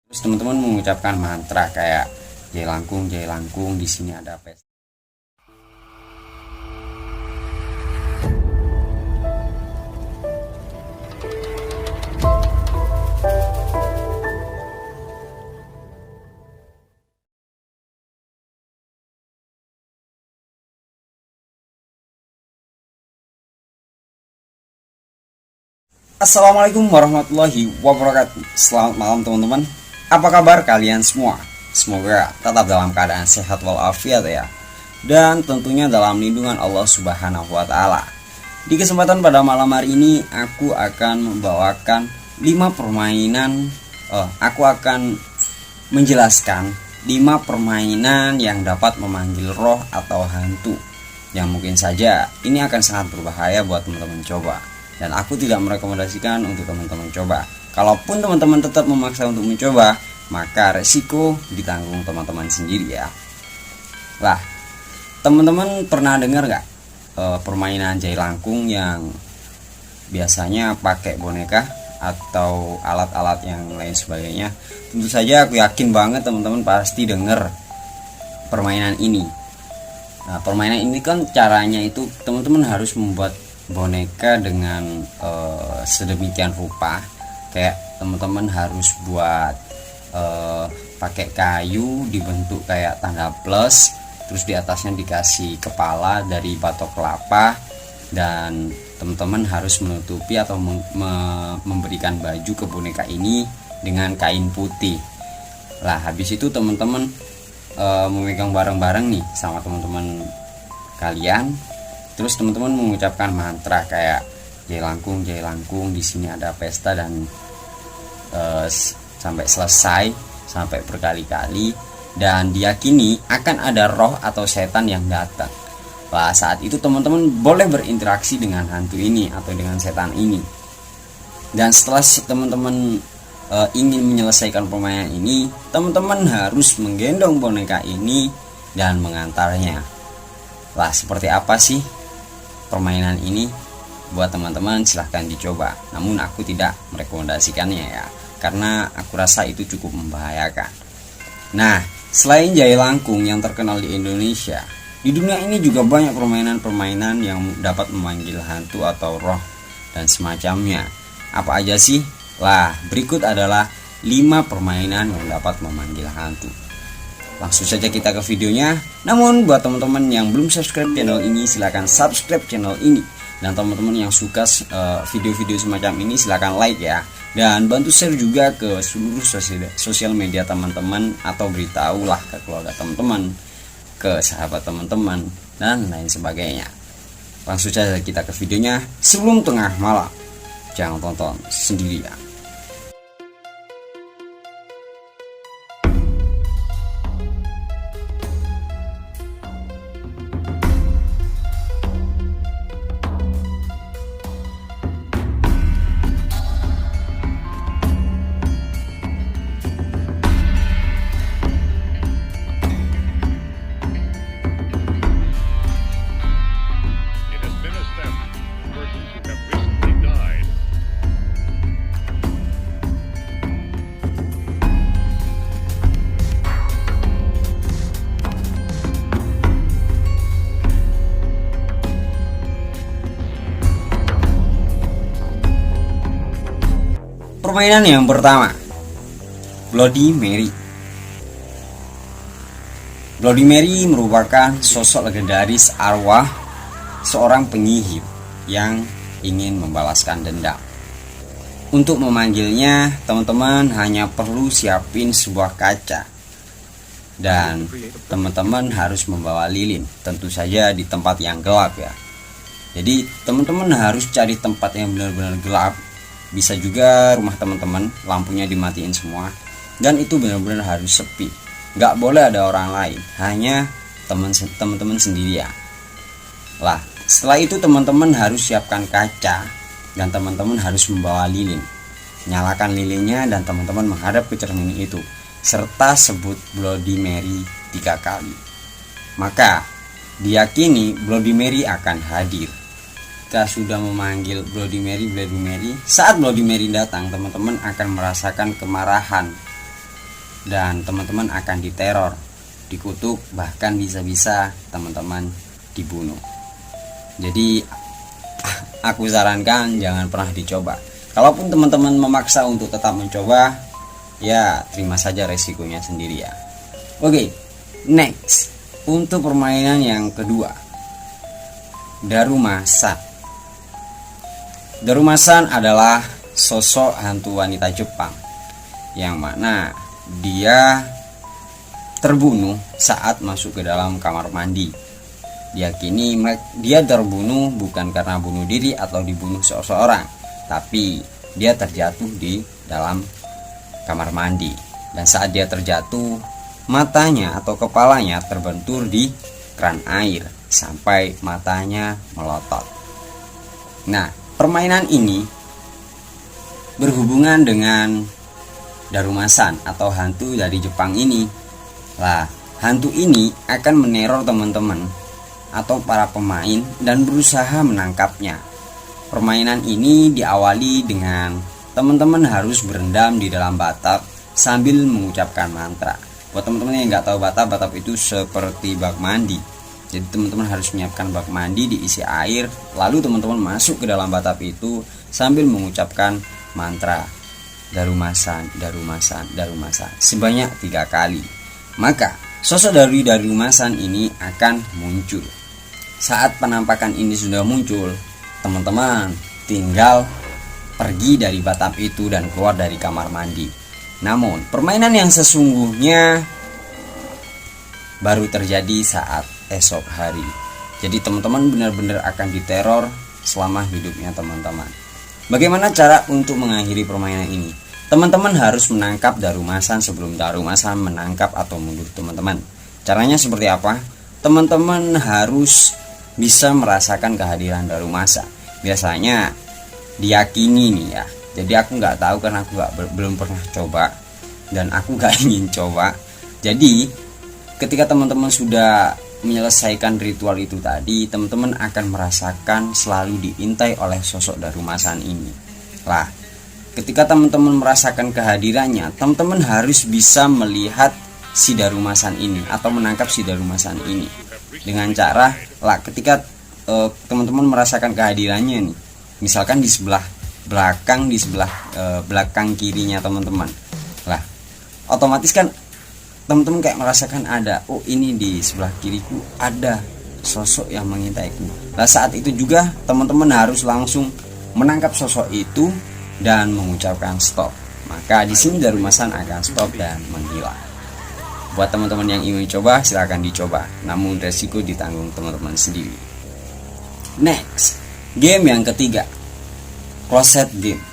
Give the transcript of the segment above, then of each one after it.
Terus teman-teman mengucapkan mantra kayak Jai Langkung, di sini ada pesta. Assalamualaikum warahmatullahi wabarakatuh. Selamat malam teman-teman. Apa kabar kalian semua? Semoga tetap dalam keadaan sehat walafiat ya. Dan tentunya dalam lindungan Allah Subhanahu wa taala. Di kesempatan pada malam hari ini aku akan membawakan 5 permainan aku akan menjelaskan 5 permainan yang dapat memanggil roh atau hantu. Yang mungkin saja ini akan sangat berbahaya buat teman-teman coba. Dan aku tidak merekomendasikan untuk teman-teman coba. Kalaupun teman-teman tetap memaksa untuk mencoba, maka resiko ditanggung teman-teman sendiri ya. Lah, teman-teman pernah dengar gak permainan Jai Langkung yang biasanya pakai boneka atau alat-alat yang lain sebagainya? Tentu saja aku yakin banget teman-teman pasti dengar permainan ini. Nah, permainan ini kan caranya itu teman-teman harus membuat boneka dengan sedemikian rupa. Kayak teman-teman harus buat pakai kayu dibentuk kayak tanda plus, terus di atasnya dikasih kepala dari batok kelapa, dan teman-teman harus menutupi atau memberikan baju ke boneka ini dengan kain putih. Lah habis itu teman-teman memegang bareng-bareng nih sama teman-teman kalian. Terus teman-teman mengucapkan mantra kayak Jai Langkung, di sini ada pesta, dan sampai selesai, sampai berkali-kali, dan diyakini akan ada roh atau setan yang datang. Nah, saat itu teman-teman boleh berinteraksi dengan hantu ini atau dengan setan ini. Dan setelah teman-teman ingin menyelesaikan permainan ini, teman-teman harus menggendong boneka ini dan mengantarnya. Lah, seperti apa sih permainan ini? Buat teman-teman silahkan dicoba, namun aku tidak merekomendasikannya ya, karena aku rasa itu cukup membahayakan. Nah, selain Jai Langkung yang terkenal di Indonesia, di dunia ini juga banyak permainan-permainan yang dapat memanggil hantu atau roh dan semacamnya. Apa aja sih? Lah, berikut adalah 5 permainan yang dapat memanggil hantu. Langsung saja kita ke videonya. Namun buat teman-teman yang belum subscribe channel ini, silahkan subscribe channel ini. Dan teman-teman yang suka video-video semacam ini, silahkan like ya. Dan bantu share juga ke seluruh sosial media teman-teman, atau beritahulah ke keluarga teman-teman, ke sahabat teman-teman, dan lain sebagainya. Langsung saja kita ke videonya. Sebelum tengah malam, jangan tonton sendirian. Permainan yang pertama, Bloody Mary. Bloody Mary merupakan sosok legendaris arwah seorang penyihir yang ingin membalaskan dendam. Untuk memanggilnya, teman-teman hanya perlu siapin sebuah kaca, dan teman-teman harus membawa lilin, tentu saja di tempat yang gelap ya. Jadi teman-teman harus cari tempat yang benar-benar gelap. Bisa juga rumah teman-teman lampunya dimatiin semua, dan itu benar-benar harus sepi. Nggak boleh ada orang lain, hanya teman-teman sendiri ya. Lah, setelah itu teman-teman harus siapkan kaca, dan teman-teman harus membawa lilin. Nyalakan lilinnya dan teman-teman menghadap ke cermin itu, serta sebut Bloody Mary 3 kali. Maka diyakini Bloody Mary akan hadir. Jika sudah memanggil Bloody Mary, saat Bloody Mary datang, teman-teman akan merasakan kemarahan dan teman-teman akan diteror, dikutuk, bahkan bisa-bisa teman-teman dibunuh. Jadi aku sarankan jangan pernah dicoba. Kalaupun teman-teman memaksa untuk tetap mencoba, ya terima saja resikonya sendiri ya. Oke, next. Untuk permainan yang kedua, Darumasan. Darumasan adalah sosok hantu wanita Jepang yang mana dia terbunuh saat masuk ke dalam kamar mandi. Diyakini dia terbunuh bukan karena bunuh diri atau dibunuh seseorang, tapi dia terjatuh di dalam kamar mandi. Dan saat dia terjatuh, matanya atau kepalanya terbentur di keran air sampai matanya melotot. Nah, permainan ini berhubungan dengan Darumasan atau hantu dari Jepang ini. Lah, hantu ini akan meneror teman-teman atau para pemain dan berusaha menangkapnya. Permainan ini diawali dengan teman-teman harus berendam di dalam bathtub sambil mengucapkan mantra. Buat teman-teman yang nggak tahu bathtub itu seperti bak mandi. Jadi teman-teman harus menyiapkan bak mandi diisi air, lalu teman-teman masuk ke dalam bathtub itu sambil mengucapkan mantra Darumasan, Darumasan, Darumasan sebanyak 3 kali. Maka sosok dari Darumasan ini akan muncul. Saat penampakan ini sudah muncul, teman-teman tinggal pergi dari bathtub itu dan keluar dari kamar mandi. Namun permainan yang sesungguhnya baru terjadi saat esok hari. Jadi teman-teman benar-benar akan diteror selama hidupnya teman-teman. Bagaimana cara untuk mengakhiri permainan ini? Teman-teman harus menangkap Darumasan sebelum Darumasan menangkap atau mundur teman-teman. Caranya seperti apa? Teman-teman harus bisa merasakan kehadiran Darumasan. Biasanya diyakini nih ya. Jadi aku nggak tahu karena aku belum pernah coba dan aku nggak ingin coba. Jadi ketika teman-teman sudah menyelesaikan ritual itu tadi, teman-teman akan merasakan selalu diintai oleh sosok Darumasan ini. Lah, ketika teman-teman merasakan kehadirannya, teman-teman harus bisa melihat si Darumasan ini atau menangkap si Darumasan ini dengan cara ketika teman-teman merasakan kehadirannya nih, misalkan di sebelah belakang kirinya teman-teman. Lah, otomatis kan teman-teman kayak merasakan ada, oh ini di sebelah kiriku ada sosok yang mengintaiku. Nah, saat itu juga teman-teman harus langsung menangkap sosok itu dan mengucapkan stop. Maka di sini Darumasan akan stop dan menghilang. Buat teman-teman yang ingin coba, silakan dicoba. Namun resiko ditanggung teman-teman sendiri. Next, game yang ketiga, Closet Game.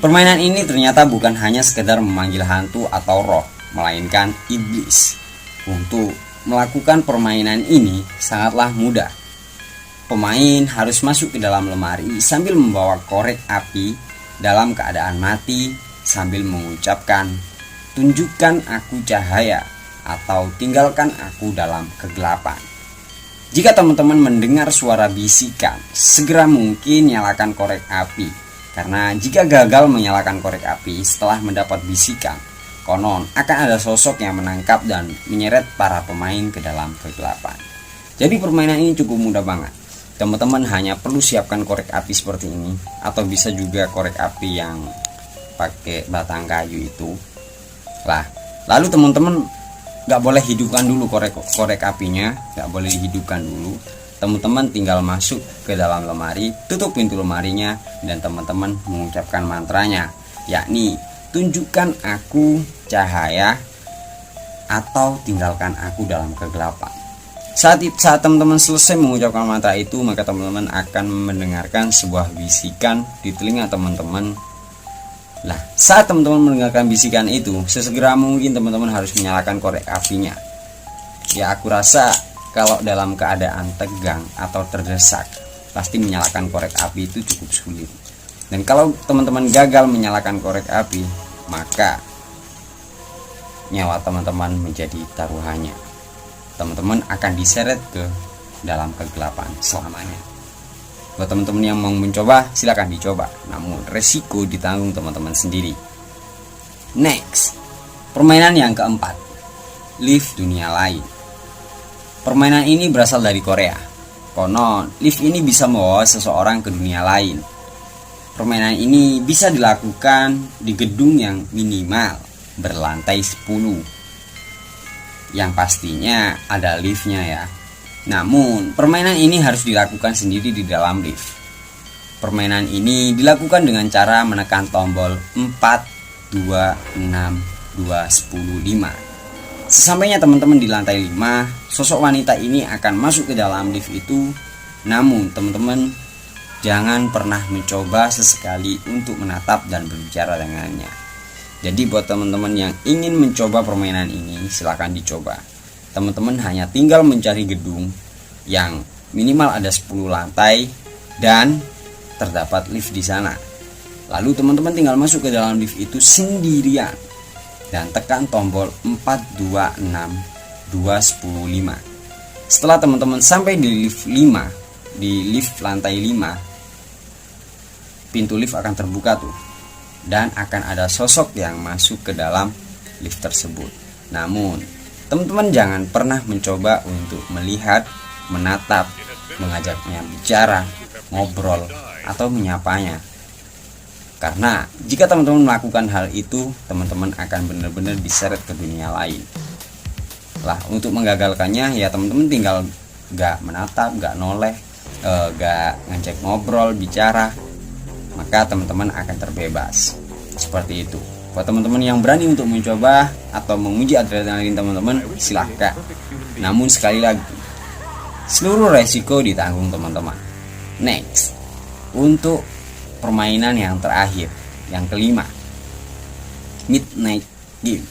Permainan ini ternyata bukan hanya sekedar memanggil hantu atau roh, melainkan iblis. Untuk melakukan permainan ini sangatlah mudah. Pemain harus masuk ke dalam lemari sambil membawa korek api dalam keadaan mati sambil mengucapkan, "Tunjukkan aku cahaya" atau "Tinggalkan aku dalam kegelapan". Jika teman-teman mendengar suara bisikan, segera mungkin nyalakan korek api. Karena jika gagal menyalakan korek api setelah mendapat bisikan, konon akan ada sosok yang menangkap dan menyeret para pemain ke dalam kegelapan. Jadi permainan ini cukup mudah banget. Teman-teman hanya perlu siapkan korek api seperti ini, atau bisa juga korek api yang pakai batang kayu itu. Lalu teman-teman gak boleh hidupkan dulu korek apinya, gak boleh dihidupkan dulu. Teman-teman tinggal masuk ke dalam lemari, tutup pintu lemarinya, dan teman-teman mengucapkan mantranya, yakni "Tunjukkan aku cahaya" atau "Tinggalkan aku dalam kegelapan". Saat teman-teman selesai mengucapkan mantra itu, maka teman-teman akan mendengarkan sebuah bisikan di telinga teman-teman. Nah, saat teman-teman mendengarkan bisikan itu, sesegera mungkin teman-teman harus menyalakan korek apinya. Ya, aku rasa kalau dalam keadaan tegang atau terdesak, pasti menyalakan korek api itu cukup sulit. Dan kalau teman-teman gagal menyalakan korek api, maka nyawa teman-teman menjadi taruhannya. Teman-teman akan diseret ke dalam kegelapan selamanya. Buat teman-teman yang mau mencoba, silakan dicoba. Namun resiko ditanggung teman-teman sendiri. Next, Permainan yang keempat, lift dunia lain. Permainan ini berasal dari Korea. Konon, lift ini bisa membawa seseorang ke dunia lain. Permainan ini bisa dilakukan di gedung yang minimal berlantai 10. Yang pastinya ada liftnya ya. Namun, permainan ini harus dilakukan sendiri di dalam lift. Permainan ini dilakukan dengan cara menekan tombol 4, 2, 6, 2, 10, 5. Sesampainya teman-teman di lantai 5, sosok wanita ini akan masuk ke dalam lift itu. Namun teman-teman jangan pernah mencoba sesekali untuk menatap dan berbicara dengannya. Jadi buat teman-teman yang ingin mencoba permainan ini, silakan dicoba. Teman-teman hanya tinggal mencari gedung yang minimal ada 10 lantai dan terdapat lift di sana. Lalu teman-teman tinggal masuk ke dalam lift itu sendirian dan tekan tombol 4, 2, 6, 2, 10, 5. Setelah teman-teman sampai di lift 5, di lift lantai 5, pintu lift akan terbuka tuh, dan akan ada sosok yang masuk ke dalam lift tersebut. Namun teman-teman jangan pernah mencoba untuk melihat, menatap, mengajaknya bicara, ngobrol, atau menyapanya. Karena jika teman-teman melakukan hal itu, teman-teman akan benar-benar diseret ke dunia lain. Lah, untuk menggagalkannya ya teman-teman tinggal gak menatap, gak noleh, gak ngajak ngobrol, bicara, maka teman-teman akan terbebas. Seperti itu. Buat teman-teman yang berani untuk mencoba atau menguji adrenalin teman-teman, silahkan. Namun sekali lagi, seluruh resiko ditanggung teman-teman. Next, untuk permainan yang terakhir, yang kelima, Midnight Game.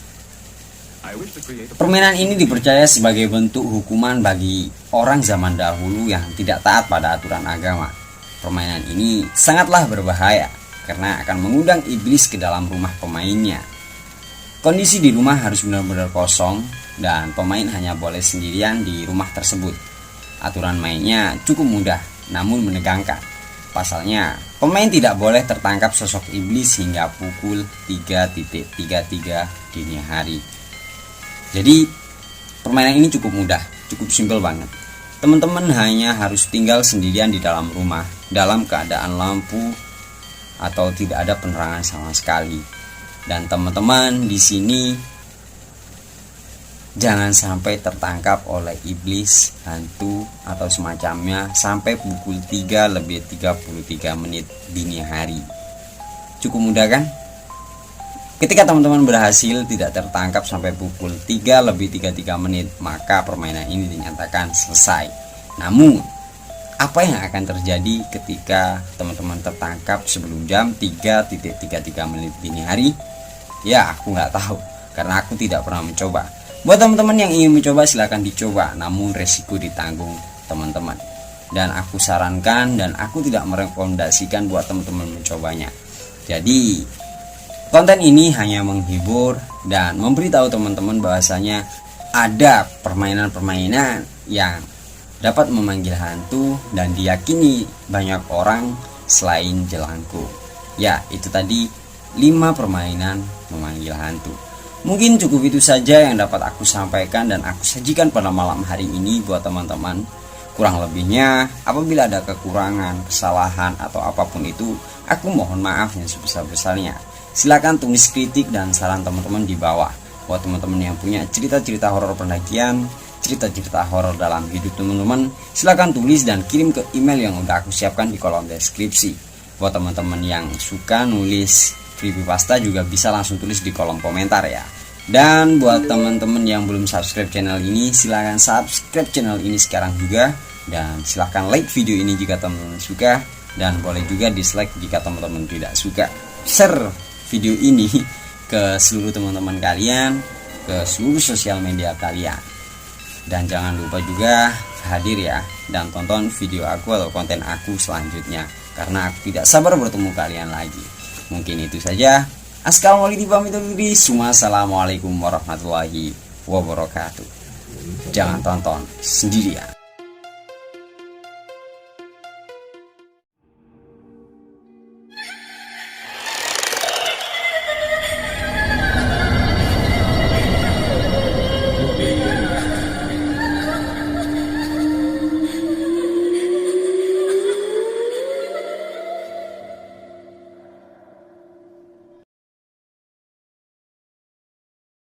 Permainan ini dipercaya sebagai bentuk hukuman bagi orang zaman dahulu yang tidak taat pada aturan agama. Permainan ini sangatlah berbahaya karena akan mengundang iblis ke dalam rumah pemainnya. Kondisi di rumah harus benar-benar kosong dan pemain hanya boleh sendirian di rumah tersebut. Aturan mainnya cukup mudah namun menegangkan. Pasalnya, pemain tidak boleh tertangkap sosok iblis hingga pukul 3.33 dini hari. Jadi, permainan ini cukup mudah, cukup simpel banget. Teman-teman hanya harus tinggal sendirian di dalam rumah, dalam keadaan lampu atau tidak ada penerangan sama sekali. Dan teman-teman di sini jangan sampai tertangkap oleh iblis, hantu, atau semacamnya sampai pukul 3:33 dini hari. Cukup mudah kan? Ketika teman-teman berhasil tidak tertangkap sampai pukul 3:33, maka permainan ini dinyatakan selesai. Namun, apa yang akan terjadi ketika teman-teman tertangkap sebelum jam 3:33 dini hari? Ya, aku nggak tahu karena aku tidak pernah mencoba. Buat teman-teman yang ingin mencoba silahkan dicoba, namun resiko ditanggung teman-teman. Dan aku sarankan dan aku tidak merekomendasikan buat teman-teman mencobanya. Jadi konten ini hanya menghibur dan memberitahu teman-teman bahwasanya ada permainan-permainan yang dapat memanggil hantu dan diyakini banyak orang selain jelangkung. Ya, itu tadi 5 permainan memanggil hantu. Mungkin cukup itu saja yang dapat aku sampaikan dan aku sajikan pada malam hari ini buat teman-teman. Kurang lebihnya, apabila ada kekurangan, kesalahan, atau apapun itu, aku mohon maaf yang sebesar-besarnya. Silakan tulis kritik dan saran teman-teman di bawah. Buat teman-teman yang punya cerita-cerita horor pendakian, cerita-cerita horor dalam hidup teman-teman, silakan tulis dan kirim ke email yang udah aku siapkan di kolom deskripsi. Buat teman-teman yang suka nulis creepypasta juga bisa langsung tulis di kolom komentar ya. Dan buat teman-teman yang belum subscribe channel ini, silahkan subscribe channel ini sekarang juga. Dan silahkan like video ini jika teman-teman suka, dan boleh juga dislike jika teman-teman tidak suka. Share video ini ke seluruh teman-teman kalian, ke seluruh sosial media kalian. Dan jangan lupa juga hadir ya, dan tonton video aku atau konten aku selanjutnya, karena aku tidak sabar bertemu kalian lagi. Mungkin itu saja. Assalamualaikum warahmatullahi wabarakatuh. Jangan tonton sendirian.